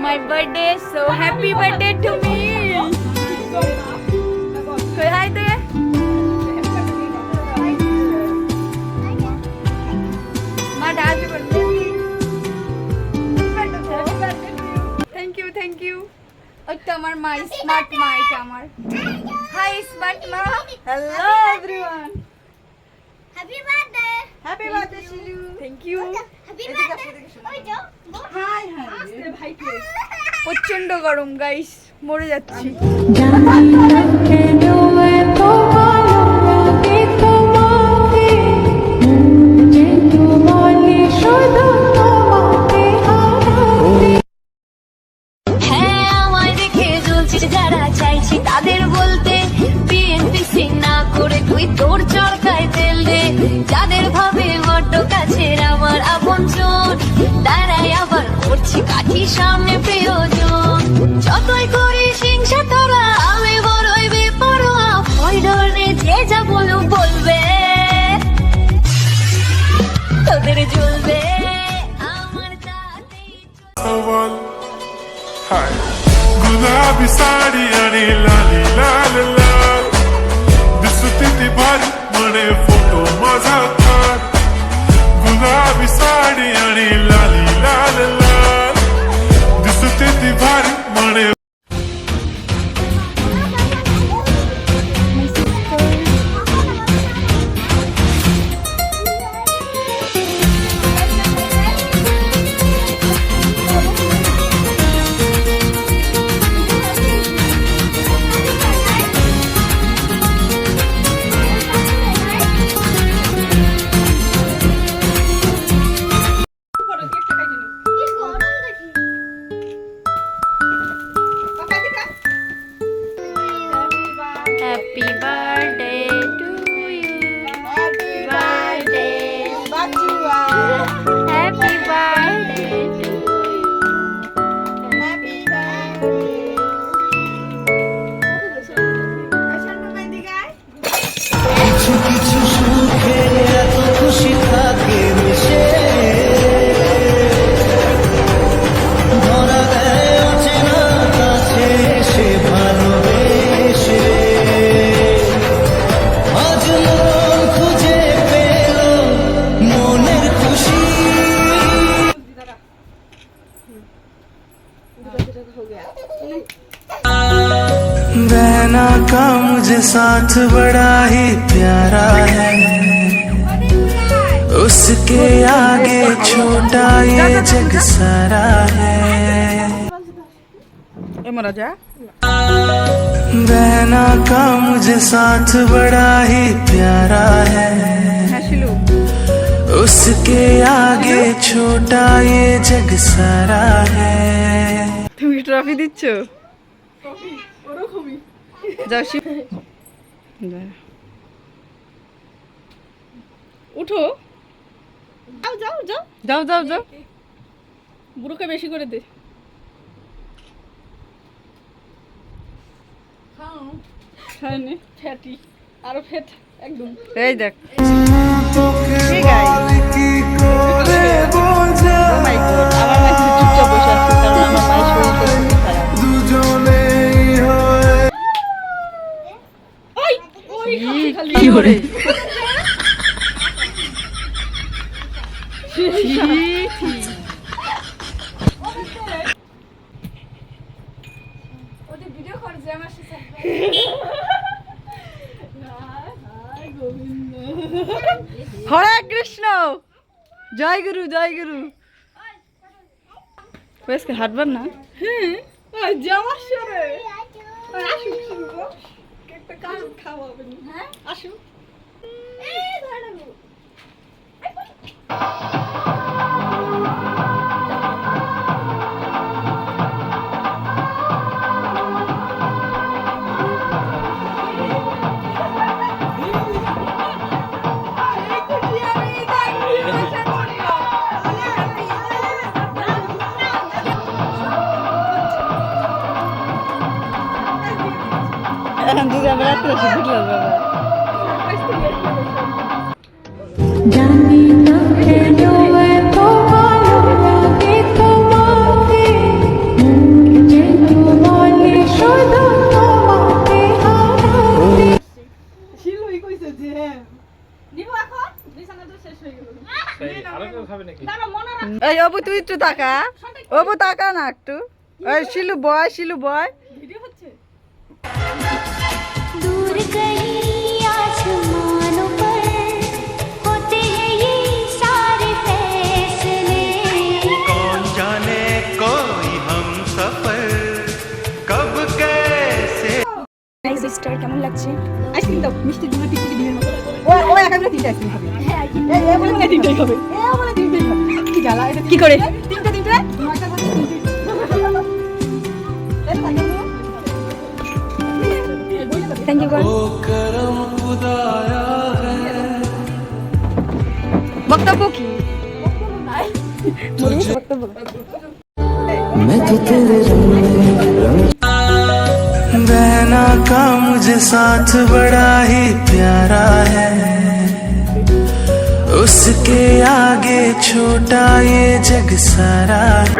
my birthday, so happy birthday to me. Say hi there. My dad's birthday. Thank you, thank you. Otta amar ma smart ma eta amar. Hi smart ma. Hello everyone. Happy birthday. Happy birthday Shilu. Thank you. Happy birthday. ওই তো high high আস্তে ভাই কে প্রচন্ড গরম guys মরে যাচ্ছি হ্যাঁ আমায় দেখে জ্বলছিস যারা চাইছি তাদের বলতে বিএনপি না করে তুই তোর চরকায় তেল দে যাদের ভাবে বড্ড কাছের আমার আপনজন তারাই আবার করছি কাঠি সামনে প্রিয়জন যতই করিস হিংসা তোরা আমি বড়ই বেপরোয়া ভয় ডর নেই যে যা বলুক বলবে তোদের জ্বলবে আমার তাতেই हाय गुलाबी साडी आणि लाली लाल लाल दिसती ती भारी म्हणे फोटो माझा काढ गुलाबी साडी आणि लाली लाल लाल दिसती ती भारी म्हणे Happy birthday to you. Happy birthday. Happy birthday to you. Happy কিছু কিছু সুখে এত খুশি থাকে মিশে ধরা দেয় অচেনা কাছে সে ভালোবেসে আজ মন খুঁজে পেল মনের খুশি बहना का मुझे साथ बड़ा ही प्यारा है उसके आगे छोटा ये जग सारा है बहना का मुझे साथ बड़ा ही प्यारा है उसके आगे छोटा ये जग सारा है তুমি ট্রফি দিচ্ছ যাও উঠো যাও যাও যাও যাও যাও যাও বুড়োকে বেশি করে দে খাওনি ফ্যাটি আরো ফ্যাট একদম এই দেখ কি করে বোঝা মাই গড আমার মা চুপচাপ বসে আছে কারণ আমার মায়ের শরীরটা খুবই খারাপ দুজনেই হয় ওই ওই কি করে ওদের ভিডিও করছে আমার সাথে হরে কৃষ্ণ জয় গুরু জয় গুরু বেশকে হাঁটবার না হ্যাঁ যাওয়ার সরে আসুক শুনবো একটা কাজ খাওয়াবেন হ্যাঁ আসুক দুধ আবার রাত্রে বুঝলাম বাবা জানি না কেন এত ভালো লাগে তোমাকে একটু তাকা, অবু তাকা না একটু। ওই শিলু বয়। दूर कहीं आसमानों पर होते हैं ये सारे फैसले कौन जाने कोई हम सफर कब कैसे সিস্টার কেমন লাগছে? আইসক্রিম দাও, মিষ্টি দুধ টিকটিকি দিনের মতো। ও একা করে 3টা আইসক্রিম খাবে। এই বলে না তিনটাই খাবে। কি জ্বালা এটা কি করে? তিনটা নয়টা করে থ্যাংক ইউ গড। करम खुदाया है বক্তব্য কি? मैं तो तेरे बहना का मुझे साथ बड़ा ही प्यारा है उसके आगे छोटा ये जग सारा है